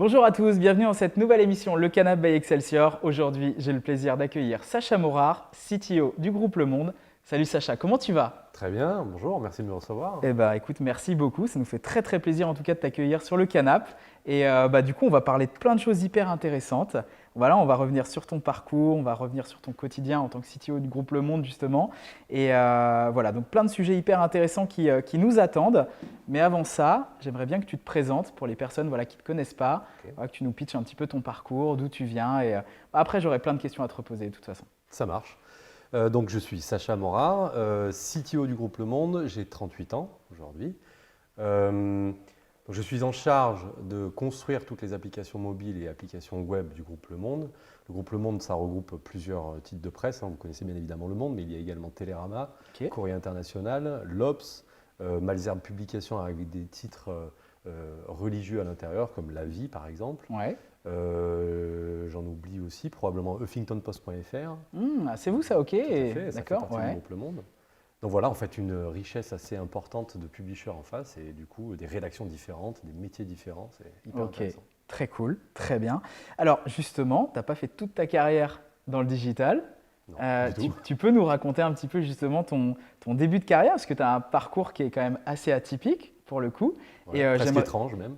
Bonjour à tous, bienvenue dans cette nouvelle émission Le Canap by Excelsior. Aujourd'hui, j'ai le plaisir d'accueillir Sacha Morard, CTO du groupe Le Monde. Salut Sacha, comment tu vas? Très bien, bonjour, merci de me recevoir. Eh ben, écoute, merci beaucoup. Ça nous fait très très plaisir en tout cas de t'accueillir sur le Canap. Et du coup, on va parler de plein de choses hyper intéressantes. Voilà, on va revenir sur ton parcours, on va revenir sur ton quotidien en tant que CTO du groupe Le Monde justement. Et voilà, donc plein de sujets hyper intéressants qui nous attendent. Mais avant ça, j'aimerais bien que tu te présentes pour les personnes voilà, qui ne te connaissent pas, Ok. voilà, que tu nous pitches un petit peu ton parcours, d'où tu viens. Et après, j'aurai plein de questions à te reposer de toute façon. Ça marche. Donc je suis Sacha Morard, CTO du groupe Le Monde, j'ai 38 ans aujourd'hui. Donc, je suis en charge de construire toutes les applications mobiles et applications web du groupe Le Monde. Le groupe Le Monde, ça regroupe plusieurs titres de presse, hein. Vous connaissez bien évidemment Le Monde, mais il y a également Télérama, Ok. Courrier International, l'Obs, Malesherbes Publications avec des titres religieux à l'intérieur, comme La Vie par exemple. Ouais. J'en oublie aussi, probablement huffingtonpost.fr. C'est vous ça, ok. Tout à fait, ça fait D'accord, partie du ouais. groupe Le Monde. Donc voilà, en fait, une richesse assez importante de publishers en face et du coup, des rédactions différentes, des métiers différents, c'est hyper Ok, intéressant. très cool, très bien. Alors justement, tu n'as pas fait toute ta carrière dans le digital. Non, Tu, du tout. tu peux nous raconter un petit peu justement ton début de carrière, parce que tu as un parcours qui est quand même assez atypique pour le coup. Ouais, presque j'aimerais- étrange même.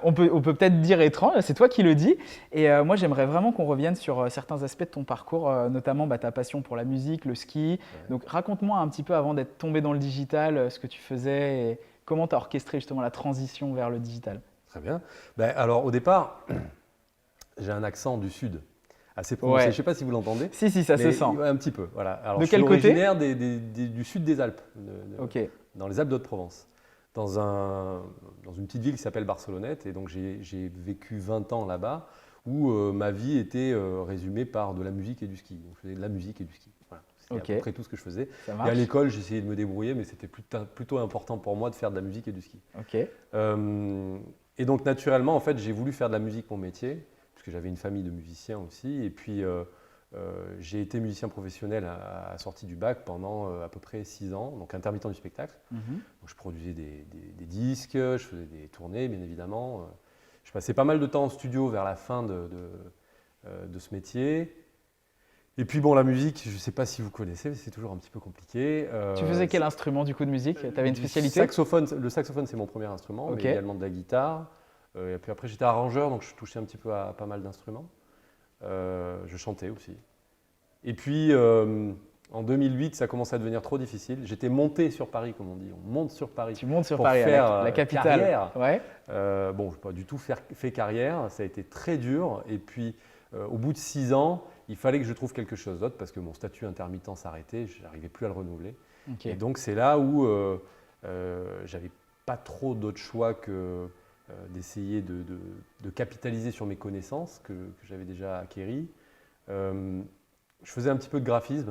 on peut peut-être dire étrange, c'est toi qui le dis. Et moi, j'aimerais vraiment qu'on revienne sur certains aspects de ton parcours, notamment ta passion pour la musique, le ski. Ouais. Donc raconte-moi un petit peu avant d'être tombé dans le digital, ce que tu faisais et comment tu as orchestré justement la transition vers le digital. Très bien. Ben, alors au départ, j'ai un accent du sud, assez prononcé. Ouais. Je ne sais pas si vous l'entendez, Si, ça se mais sent. ouais, un petit peu. Voilà. Alors, De je quel suis côté? originaire du sud des Alpes, Ok, dans les Alpes d'Haute-Provence, dans une petite ville qui s'appelle Barcelonnette. Et donc j'ai vécu 20 ans là-bas, où ma vie était résumée par de la musique et du ski. Donc, je faisais de la musique et du ski. Voilà. C'était Ok. à peu près tout ce que je faisais. ça Et à marche. l'école, j'essayais de me débrouiller, mais c'était plutôt important pour moi de faire de la musique et du ski. Ok, Et donc naturellement, en fait, j'ai voulu faire de la musique mon métier, puisque j'avais une famille de musiciens aussi. Et puis, j'ai été musicien professionnel à la sortie du bac pendant à peu près 6 ans, donc intermittent du spectacle. Mhm. Donc, je produisais des disques, je faisais des tournées, bien évidemment. Je passais pas mal de temps en studio vers la fin de ce métier. Et puis, bon, la musique, je ne sais pas si vous connaissez, c'est toujours un petit peu compliqué. Tu faisais quel instrument du coup de musique? Tu avais une Du spécialité? saxophone, le saxophone, c'est mon premier instrument, Ok. mais également de la guitare. Et puis après, j'étais arrangeur, donc je touchais un petit peu à pas mal d'instruments. Je chantais aussi. Et puis, en 2008, ça commençait à devenir trop difficile. J'étais monté sur Paris, comme on dit. On monte sur Paris. Tu montes sur Pour Paris, faire, la capitale. carrière. Ouais. Bon, je n'ai pas du tout fait carrière. Ça a été très dur. Et puis, au bout de 6 ans, il fallait que je trouve quelque chose d'autre parce que mon statut intermittent s'arrêtait. Je n'arrivais plus à le renouveler. Ok. Et donc, c'est là où j'avais pas trop d'autre choix que d'essayer de capitaliser sur mes connaissances que j'avais déjà acquéries. Je faisais un petit peu de graphisme,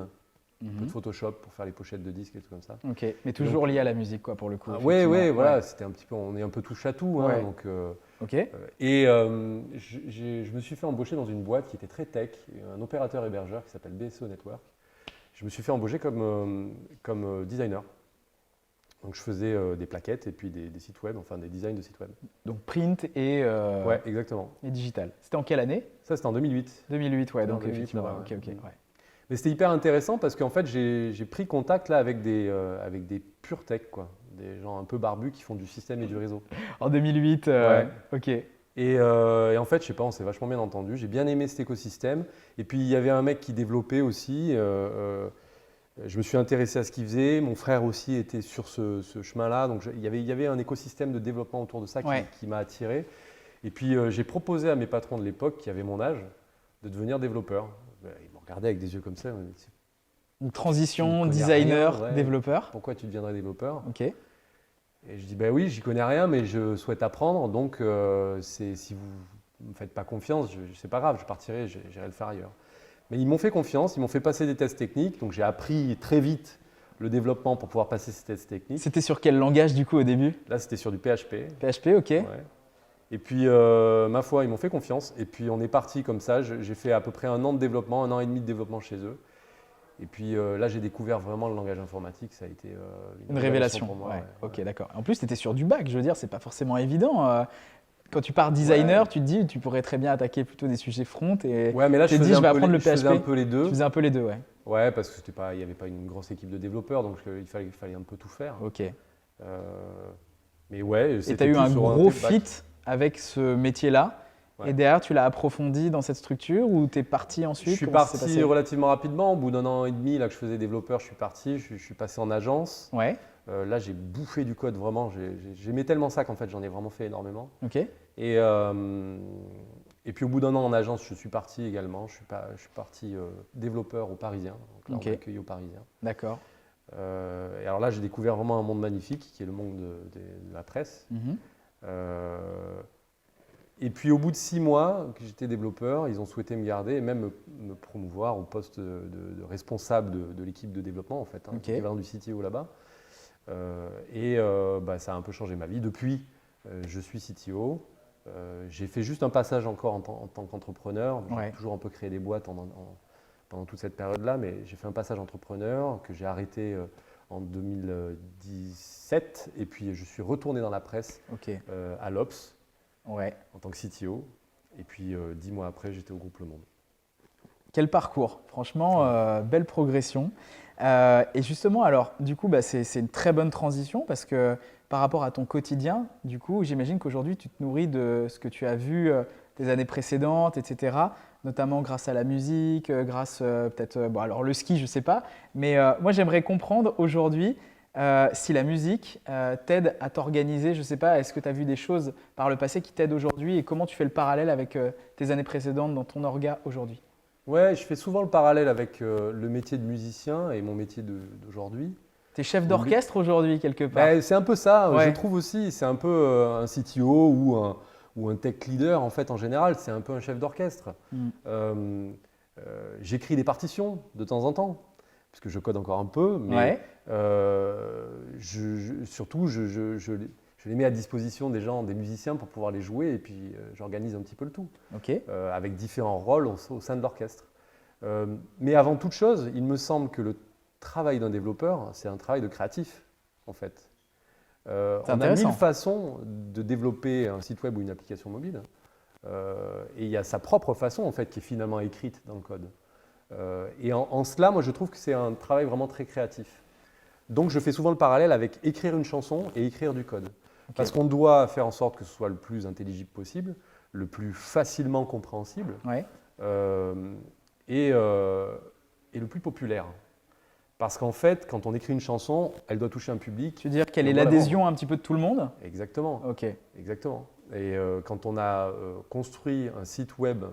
un peu Mhm. de Photoshop pour faire les pochettes de disques et tout comme ça. Ok, mais toujours lié à la musique quoi pour le coup. Oui, effectivement. voilà, c'était un petit peu, on est un peu touche à tout. Hein, Ouais. donc, Ok. je me suis fait embaucher dans une boîte qui était très tech, un opérateur hébergeur qui s'appelle BSO Network. Je me suis fait embaucher comme designer. Donc je faisais des plaquettes et puis des sites web, enfin des designs de sites web. Donc print Ouais, exactement. et digital. C'était en quelle année? Ça, c'était en 2008. 2008, ouais. En Donc 2008, effectivement. là-bas, Ok, ok. ouais. Ouais. Mais c'était hyper intéressant parce qu'en fait, j'ai pris contact là avec des pure tech, quoi. Des gens un peu barbus qui font du système et du réseau. En 2008. Ok. Et en fait, je sais pas, on s'est vachement bien entendu. J'ai bien aimé cet écosystème. Et puis, il y avait un mec qui développait aussi. Je me suis intéressé à ce qu'il faisait. Mon frère aussi était sur ce chemin-là. Donc, il y avait un écosystème de développement autour de ça Ouais. qui m'a attiré. Et puis, j'ai proposé à mes patrons de l'époque, qui avaient mon âge, de devenir développeur. Ils m'ont regardé avec des yeux comme ça. Ils m'ont dit, Donc Tu transition, connais rien, ouais. développeur. pourquoi tu deviendrais développeur? Ok. Et je dis, ben oui, j'y connais rien, mais je souhaite apprendre. Donc, si vous ne me faites pas confiance, c'est pas grave, je partirai, j'irai le faire ailleurs. Mais ils m'ont fait confiance, ils m'ont fait passer des tests techniques. Donc, j'ai appris très vite le développement pour pouvoir passer ces tests techniques. C'était sur quel langage du coup au début? Là, c'était sur du PHP. PHP, ok. Ouais. Et puis, ma foi, ils m'ont fait confiance. Et puis, on est parti comme ça. J'ai fait à peu près 1 an de développement, 1 an et demi de développement chez eux. Et puis là, j'ai découvert vraiment le langage informatique. Ça a été Une révélation pour moi. ouais. Ouais, Ok, ouais. d'accord. En plus, tu étais sur du bac, je veux dire, c'est pas forcément évident. Quand tu pars designer, tu te dis, tu pourrais très bien attaquer plutôt des sujets front et Ouais, mais là, tu te dis, je vais apprendre le je faisais un PHP. peu les deux. Tu faisais un peu les deux, ouais. Ouais, parce que il n'y avait pas une grosse équipe de développeurs, donc il fallait un peu tout faire. Ok. Euh, mais ouais, Et tu as c'était eu un plus gros orienté back. fit avec ce métier-là. Ouais. Et derrière, tu l'as approfondi dans cette structure ou tu es parti Je ensuite? suis Comment ça s'est parti passé? relativement rapidement. Au bout d'un an et demi, là que je faisais développeur, je suis parti. Je suis passé en agence. Ouais, Là, j'ai bouffé du code vraiment. J'aimais tellement ça qu'en fait, j'en ai vraiment fait énormément. ok, Et puis au bout d'un an en agence, je suis parti également. Je suis parti développeur au Parisien. Donc là, Ok. on m'a accueilli au Parisien. d'accord. Et alors là, j'ai découvert vraiment un monde magnifique qui est le monde de la presse. Mhm. Et puis au bout de 6 mois que j'étais développeur, ils ont souhaité me garder et même me promouvoir au poste de responsable de l'équipe de développement, en fait, Ok. l'équivalent du CTO là-bas. Ça a un peu changé ma vie. Depuis, je suis CTO. J'ai fait juste un passage encore en tant qu'entrepreneur. J'ai Ouais. toujours un peu créé des boîtes pendant toute cette période-là, mais j'ai fait un passage entrepreneur que j'ai arrêté en 2017. Et puis je suis retourné dans la presse Ok, à l'Obs ouais. en tant que CTO. Et puis 10 mois après, j'étais au groupe Le Monde. Quel parcours, franchement, belle progression. Et justement, alors, du coup, c'est une très bonne transition parce que par rapport à ton quotidien, du coup, j'imagine qu'aujourd'hui, tu te nourris de ce que tu as vu des années précédentes, etc., notamment grâce à la musique, grâce peut-être, bon, alors le ski, je ne sais pas, mais moi, j'aimerais comprendre aujourd'hui si la musique t'aide à t'organiser, je ne sais pas, est-ce que tu as vu des choses par le passé qui t'aident aujourd'hui et comment tu fais le parallèle avec tes années précédentes dans ton orga aujourd'hui? Ouais, je fais souvent le parallèle avec le métier de musicien et mon métier d'aujourd'hui. Tu es chef d'orchestre aujourd'hui, quelque part. Ben, c'est un peu ça, je Ouais. trouve aussi. C'est un peu un CTO ou un tech leader, en fait, en général. C'est un peu un chef d'orchestre. Mm. J'écris des partitions de temps en temps, parce que je code encore un peu, mais Ouais. surtout, je les mets à disposition des gens, des musiciens, pour pouvoir les jouer, et puis j'organise un petit peu le tout, Ok. avec différents rôles au sein de l'orchestre. Mais avant toute chose, il me semble que le travail d'un développeur, c'est un travail de créatif, en fait. C'est On a intéressant. 1000 façons de développer un site web ou une application mobile, et il y a sa propre façon, en fait, qui est finalement écrite dans le code. Et en cela, moi, je trouve que c'est un travail vraiment très créatif. Donc, je fais souvent le parallèle avec écrire une chanson et écrire du code. Ok. Parce qu'on doit faire en sorte que ce soit le plus intelligible possible, le plus facilement compréhensible, Ouais. euh, et le plus populaire. Parce qu'en fait, quand on écrit une chanson, elle doit toucher un public. Tu veux dire quelle et est on doit la l'adhésion vendre. un petit peu de tout le monde? Exactement. Ok. Exactement. Et quand on a construit un site web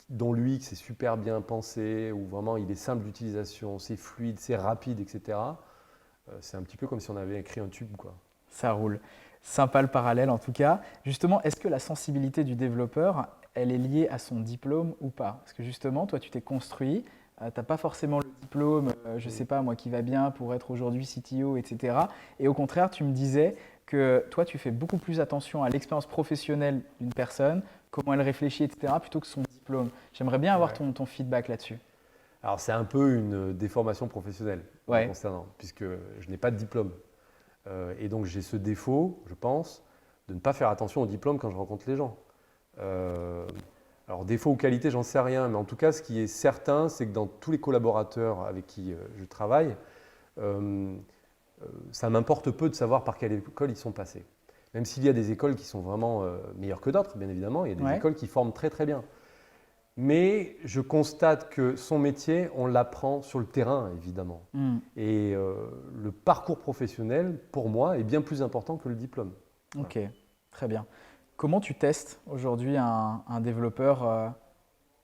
dont l'UX est super bien pensé, où vraiment il est simple d'utilisation, c'est fluide, c'est rapide, etc., c'est un petit peu comme si on avait écrit un tube, quoi. Ça roule. Sympa le parallèle en tout cas. Justement, est-ce que la sensibilité du développeur, elle est liée à son diplôme ou pas? Parce que justement, toi, tu t'es construit, tu n'as pas forcément le diplôme, je ne sais pas, moi, qui va bien pour être aujourd'hui CTO, etc. Et au contraire, tu me disais que toi, tu fais beaucoup plus attention à l'expérience professionnelle d'une personne, comment elle réfléchit, etc., plutôt que son diplôme. J'aimerais bien avoir Ouais. ton feedback là-dessus. Alors c'est un peu une déformation professionnelle me Ouais, concernant, puisque je n'ai pas de diplôme. Et donc j'ai ce défaut, je pense, de ne pas faire attention au diplôme quand je rencontre les gens. Euh, alors défaut ou qualité, j'en sais rien, mais en tout cas ce qui est certain, c'est que dans tous les collaborateurs avec qui je travaille, euh, ça m'importe peu de savoir par quelle école ils sont passés. Même s'il y a des écoles qui sont vraiment meilleures que d'autres, bien évidemment, il y a des ouais. écoles qui forment très très bien. Mais je constate que son métier, on l'apprend sur le terrain, évidemment. Hmm. Et le parcours professionnel, pour moi, est bien plus important que le diplôme. Ok, très bien. Comment tu testes aujourd'hui un développeur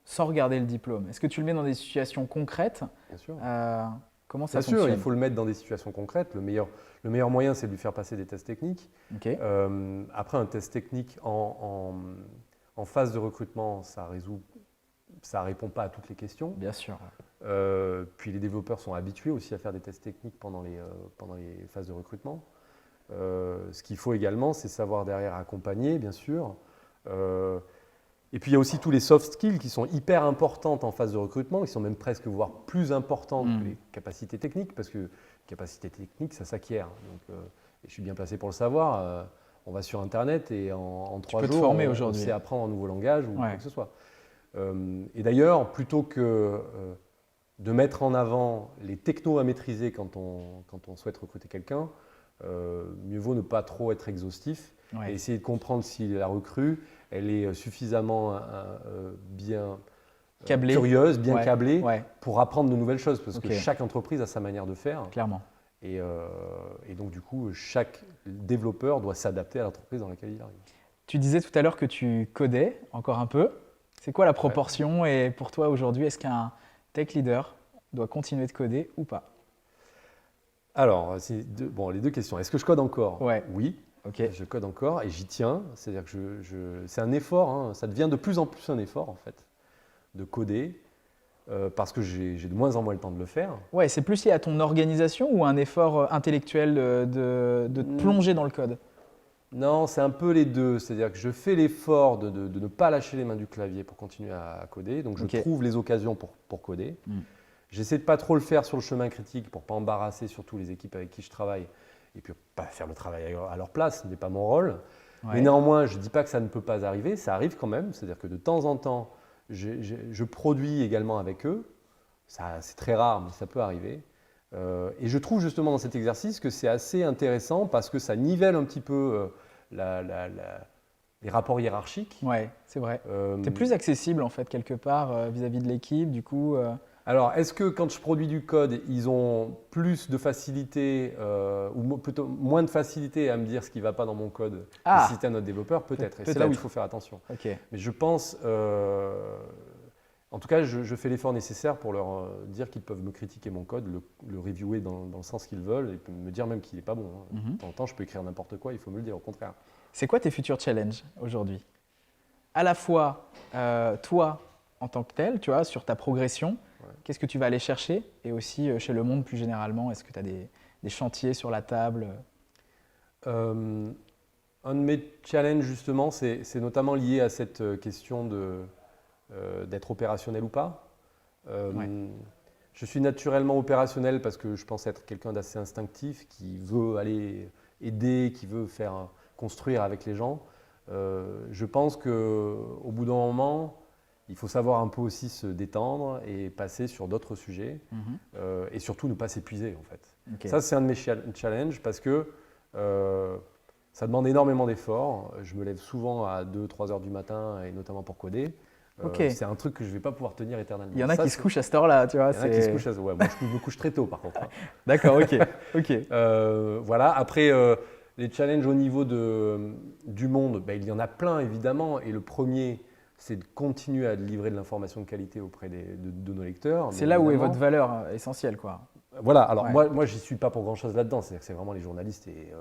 sans regarder le diplôme? Est-ce que tu le mets dans des situations concrètes? Bien sûr. Euh, Comment ça Bien sûr, il fonctionne? faut le mettre dans des situations concrètes. Le meilleur moyen, c'est de lui faire passer des tests techniques. Ok, Après, un test technique en phase de recrutement, ça répond pas à toutes les questions. bien sûr. Puis les développeurs sont habitués aussi à faire des tests techniques pendant les phases de recrutement. Ce qu'il faut également, c'est savoir derrière accompagner, bien sûr. Et puis il y a aussi tous les soft skills qui sont hyper importantes en phase de recrutement, qui sont même presque voire plus importantes que les capacités techniques, parce que les capacités techniques, ça s'acquiert. Donc, et je suis bien placé pour le savoir. on va sur Internet et en Tu 3 peux te jours, former on aujourd'hui. sait apprendre un nouveau langage ou Ouais. quoi que ce soit. Et d'ailleurs, plutôt que de mettre en avant les technos à maîtriser quand on souhaite recruter quelqu'un, mieux vaut ne pas trop être exhaustif et Ouais. essayer de comprendre si la recrue, elle est suffisamment bien Câblé. curieuse, bien Ouais. câblée Ouais, pour apprendre de nouvelles choses, parce Ok. que chaque entreprise a sa manière de faire. clairement. Et donc, du coup, chaque développeur doit s'adapter à l'entreprise dans laquelle il arrive. Tu disais tout à l'heure que tu codais encore un peu. C'est quoi la Ouais. proportion et pour toi aujourd'hui, est-ce qu'un tech leader doit continuer de coder ou pas? Alors, bon, les deux questions. Est-ce que je code encore? Ouais. Oui, Ok. je code encore et j'y tiens. C'est-à-dire que c'est un effort, hein, ça devient de plus en plus un effort, en fait, de coder, parce que j'ai de moins en moins le temps de le faire. Ouais, c'est plus lié à ton organisation ou un effort intellectuel de te Hmm. plonger dans le code? Non, c'est un peu les deux. C'est-à-dire que je fais l'effort de ne pas lâcher les mains du clavier pour continuer à coder. Donc, je Ok. trouve les occasions pour coder. Mm. J'essaie de pas trop le faire sur le chemin critique pour pas embarrasser surtout les équipes avec qui je travaille et puis pas faire le travail à leur place, ce n'est pas mon rôle. Mais Ouais. néanmoins, je ne dis pas que ça ne peut pas arriver, ça arrive quand même. C'est-à-dire que de temps en temps, je produis également avec eux. C'est très rare, mais ça peut arriver. Et je trouve justement dans cet exercice que c'est assez intéressant parce que ça nivelle un petit peu les rapports hiérarchiques. Ouais, c'est vrai. Euh, Tu es plus accessible en fait quelque part vis-à-vis de l'équipe, du coup. Alors, est-ce que quand je produis du code, ils ont plus de facilité ou plutôt moins de facilité à me dire ce qui ne va pas dans mon code que Ah, si c'était un autre développeur? Peut-être. Et c'est peut-être. là où il faut faire attention. Ok. Mais je pense, en tout cas, je fais l'effort nécessaire pour leur dire qu'ils peuvent me critiquer mon code, le reviewer dans le sens qu'ils veulent et me dire même qu'il n'est pas bon, hein. Mhm. De temps en temps, je peux écrire n'importe quoi, il faut me le dire, au contraire. C'est quoi tes futurs challenges aujourd'hui? À la fois toi en tant que tel, tu vois, sur ta progression, qu'est-ce que tu vas aller chercher? Et aussi chez le monde plus généralement, est-ce que tu as des chantiers sur la table? Un de mes challenges, justement, c'est notamment lié à cette question d'être opérationnel ou pas. Ouais. Je suis naturellement opérationnel parce que je pense être quelqu'un d'assez instinctif, qui veut aller aider, qui veut faire construire avec les gens. Je pense qu'au bout d'un moment, il faut savoir un peu aussi se détendre et passer sur d'autres sujets Mhm. et surtout ne pas s'épuiser en fait. Ok. Ça, c'est un de mes challenges parce que ça demande énormément d'efforts. Je me lève souvent à 2-3 heures du matin et notamment pour coder. Ok. C'est un truc que je ne vais pas pouvoir tenir éternellement. Il y en a Ça, qui se couchent à cette heure-là, tu vois. il y en a qui se couchent à... Ouais, moi, je me couche très tôt par contre, hein. D'accord, ok. Ok. Voilà. Après, les challenges au niveau du monde, ben, il y en a plein évidemment. Et le premier, c'est de continuer à livrer de l'information de qualité auprès de nos lecteurs. C'est bien là où est évidemment. votre valeur essentielle, quoi. Voilà, alors Ouais. moi j'y suis pas pour grand chose là-dedans, c'est-à-dire que c'est vraiment les journalistes et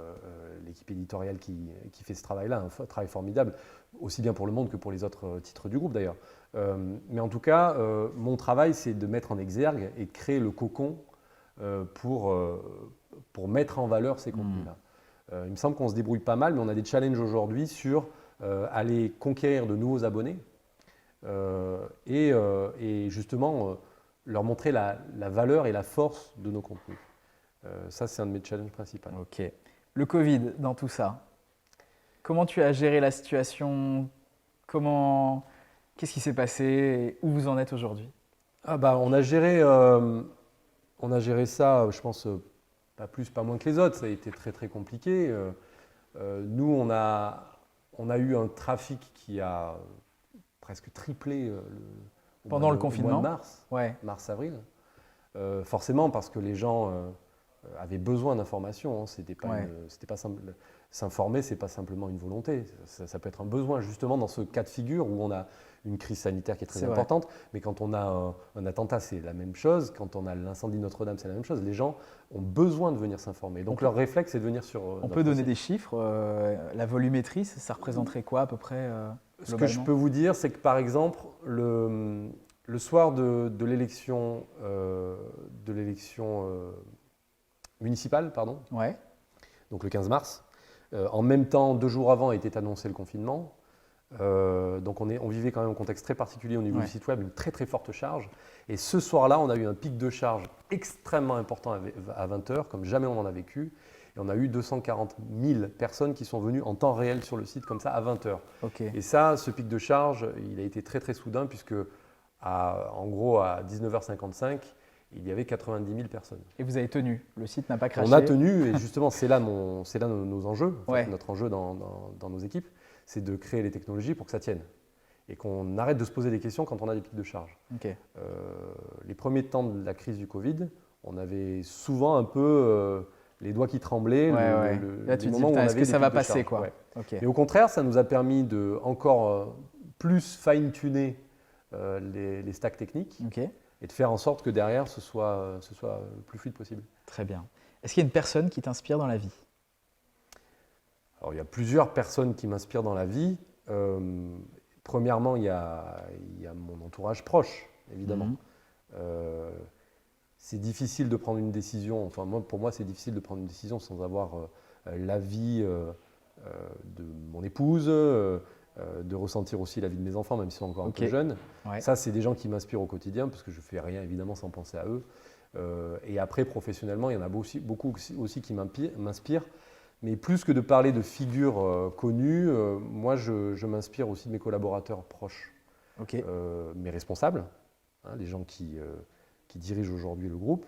l'équipe éditoriale qui fait ce travail-là, un travail formidable, aussi bien pour Le Monde que pour les autres titres du groupe d'ailleurs. Mais en tout cas, mon travail c'est de mettre en exergue et de créer le cocon pour mettre en valeur ces contenus-là. Il me semble qu'on se débrouille pas mal, mais on a des challenges aujourd'hui sur aller conquérir de nouveaux abonnés et justement leur montrer la valeur et la force de nos contenus. Ça, c'est un de mes challenges principaux. Ok. Le Covid dans tout ça. Comment tu as géré la situation? Qu'est-ce qui s'est passé? Et où vous en êtes aujourd'hui? Ah bah, on a géré ça, je pense, pas plus, pas moins que les autres. Ça a été très, très compliqué. Nous, on a eu un trafic qui a presque triplé Pendant le au confinement? mois de mars. Ouais. Mars-avril. Forcément, parce que les gens avaient besoin d'informations. Hein. C'était pas simple. S'informer, c'est pas simplement une volonté. Ça peut être un besoin, justement, dans ce cas de figure où on a une crise sanitaire qui est très C'est vrai. importante. Mais quand on a un attentat, c'est la même chose. Quand on a l'incendie de Notre-Dame, c'est la même chose. Les gens ont besoin de venir s'informer. Donc, leur réflexe, c'est de venir sur. On peut donner des chiffres. La volumétrie, ça représenterait quoi à peu près Ce que je globalement? peux vous dire, c'est que par exemple, le soir de l'élection municipale, pardon, Ouais. donc le 15 mars, en même temps, 2 jours avant, était annoncé le confinement. Donc on vivait quand même un contexte très particulier au niveau Ouais. du site web, une très très forte charge. Et ce soir-là, on a eu un pic de charge extrêmement important à 20 heures, comme jamais on en a vécu. Et on a eu 240 000 personnes qui sont venues en temps réel sur le site comme ça à 20 heures. Ok. Et ça, ce pic de charge, il a été très très soudain puisque en gros à 19h55, il y avait 90 000 personnes. Et vous avez tenu, le site n'a pas craché. On a tenu et justement c'est là nos enjeux, en fait, Ouais. notre enjeu dans nos équipes, c'est de créer les technologies pour que ça tienne. Et qu'on arrête de se poser des questions quand on a des pics de charge. Ok. Les premiers temps de la crise du Covid, on avait souvent un peu les doigts qui tremblaient. Ouais. Là, tu les te dis, moments où putain, on est-ce avait que des ça va pics de passer, charge, quoi. ouais. Ok. Mais au contraire, ça nous a permis de encore plus fine-tuner les stacks techniques Ok. et de faire en sorte que derrière, ce soit le plus fluide possible. Très bien. Est-ce qu'il y a une personne qui t'inspire dans la vie? Alors, il y a plusieurs personnes qui m'inspirent dans la vie. Premièrement, il y a mon entourage proche, évidemment. Mhm. C'est difficile de prendre une décision, enfin pour moi c'est difficile de prendre une décision sans avoir l'avis de mon épouse, de ressentir aussi l'avis de mes enfants, même s'ils sont encore un Ok. peu jeunes. Ouais. Ça, c'est des gens qui m'inspirent au quotidien parce que je ne fais rien évidemment sans penser à eux. Et après, professionnellement, il y en a beaucoup aussi qui m'inspirent. Mais plus que de parler de figures connues, moi je m'inspire aussi de mes collaborateurs proches, Ok. mes responsables, hein, les gens qui dirigent aujourd'hui le groupe,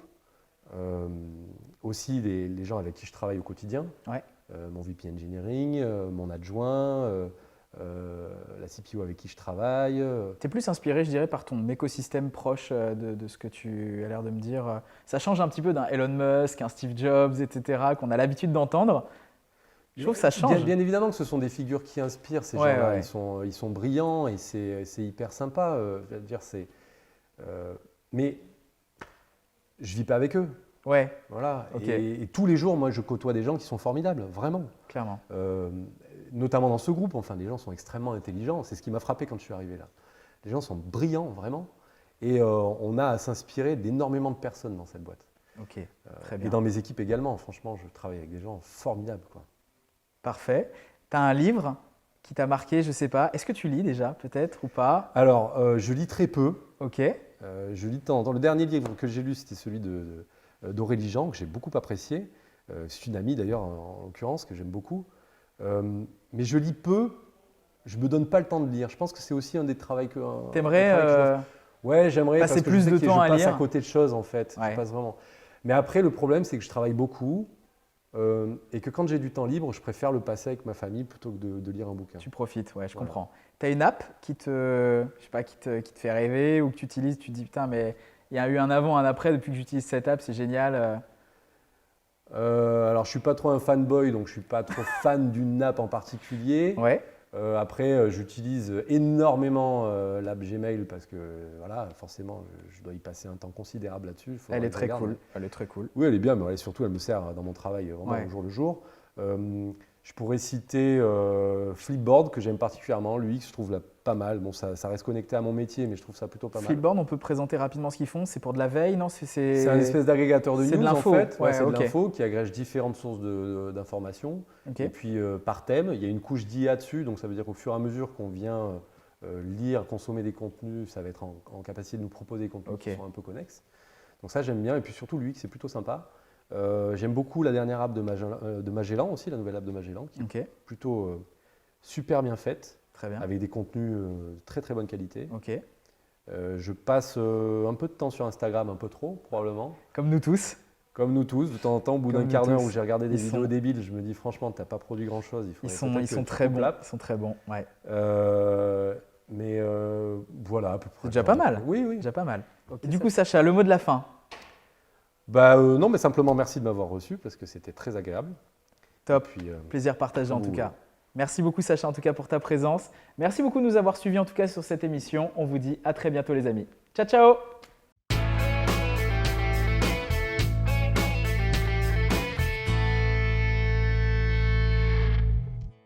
aussi les gens avec qui je travaille au quotidien, Ouais. mon VP Engineering, mon adjoint, la CPO avec qui je travaille. Tu es plus inspiré, je dirais, par ton écosystème proche de ce que tu as l'air de me dire. Ça change un petit peu d'un Elon Musk, un Steve Jobs, etc., qu'on a l'habitude d'entendre. Je trouve que ça change. Bien évidemment que ce sont des figures qui inspirent, ces Ouais, gens-là. ouais. Ils sont brillants et c'est hyper sympa. Je veux dire, mais je ne vis pas avec eux. Ouais, Voilà. Ok. Et tous les jours, moi, je côtoie des gens qui sont formidables, vraiment. clairement. Notamment dans ce groupe, enfin, les gens sont extrêmement intelligents. C'est ce qui m'a frappé quand je suis arrivé là. Les gens sont brillants, vraiment. Et on a à s'inspirer d'énormément de personnes dans cette boîte. Ok, très bien. Et dans mes équipes également. Franchement, je travaille avec des gens formidables, quoi. Parfait. Tu as un livre qui t'a marqué, je ne sais pas. Est-ce que tu lis déjà, peut-être, ou pas? Alors, je lis très peu. Ok, Je lis de temps en temps. Le dernier livre que j'ai lu, c'était celui d'Aurélie Jean, que j'ai beaucoup apprécié. C'est une amie d'ailleurs, en l'occurrence, que j'aime beaucoup. Mais je lis peu. Je ne me donne pas le temps de lire. Je pense que c'est aussi un des travaux que. t'aimerais Ouais, j'aimerais passer parce que plus je sais de que temps à je passe lire. à côté de choses en fait. Ouais. Je passe vraiment. Mais après, le problème, c'est que je travaille beaucoup et que quand j'ai du temps libre, je préfère le passer avec ma famille plutôt que de lire un bouquin. Tu profites, ouais, je Voilà. comprends. Tu as une app qui te, je sais pas, qui te fait rêver ou que tu utilises, tu te dis putain, mais il y a eu un avant, un après depuis que j'utilise cette app, c'est génial. Alors, je suis pas trop un fanboy, donc je suis pas trop fan d'une app en particulier. Ouais, Après, j'utilise énormément l'app Gmail parce que voilà, forcément, je dois y passer un temps considérable là-dessus. Il faudra elle est que je très regarde. cool. Elle est très cool. Oui, elle est bien, mais surtout, elle me sert dans mon travail vraiment Ouais. au jour le jour. Je pourrais citer Flipboard, que j'aime particulièrement. L'UX, je trouve là pas mal. Bon, ça reste connecté à mon métier, mais je trouve ça plutôt pas mal. Flipboard, on peut présenter rapidement ce qu'ils font. C'est pour de la veille, non? C'est un espèce d'agrégateur de c'est de news, en l'info. fait. Ouais, c'est ok. de l'info qui agrège différentes sources d'informations. Ok. Et puis, par thème, il y a une couche d'IA dessus. Donc, ça veut dire qu'au fur et à mesure qu'on vient lire, consommer des contenus, ça va être en capacité de nous proposer des contenus Ok. qui sont un peu connexes. Donc, ça, j'aime bien. Et puis, surtout, l'UX, c'est plutôt sympa. J'aime beaucoup la dernière app de Magellan aussi, la nouvelle app de Magellan, qui est Ok, plutôt super bien faite, très bien. avec des contenus de très très bonne qualité. Ok, Je passe un peu de temps sur Instagram, un peu trop probablement. comme nous tous. Comme nous tous, de temps en temps, au bout Comme d'un nous quart d'heure tous. où j'ai regardé des Ils vidéos sont- débiles, je me dis franchement, t'as pas produit grand chose. Ils sont très bons. Ils sont très bons. Ouais, Mais voilà, à peu près. C'est déjà pas mal. Oui, oui. déjà pas mal. Ok, Et du ça- coup, Sacha, le mot de la fin. non, mais simplement merci de m'avoir reçu parce que c'était très agréable. Top. Et puis, Plaisir partagé en tout Ouh. cas. Merci beaucoup Sacha en tout cas pour ta présence. Merci beaucoup de nous avoir suivis en tout cas sur cette émission. On vous dit à très bientôt les amis. Ciao ciao.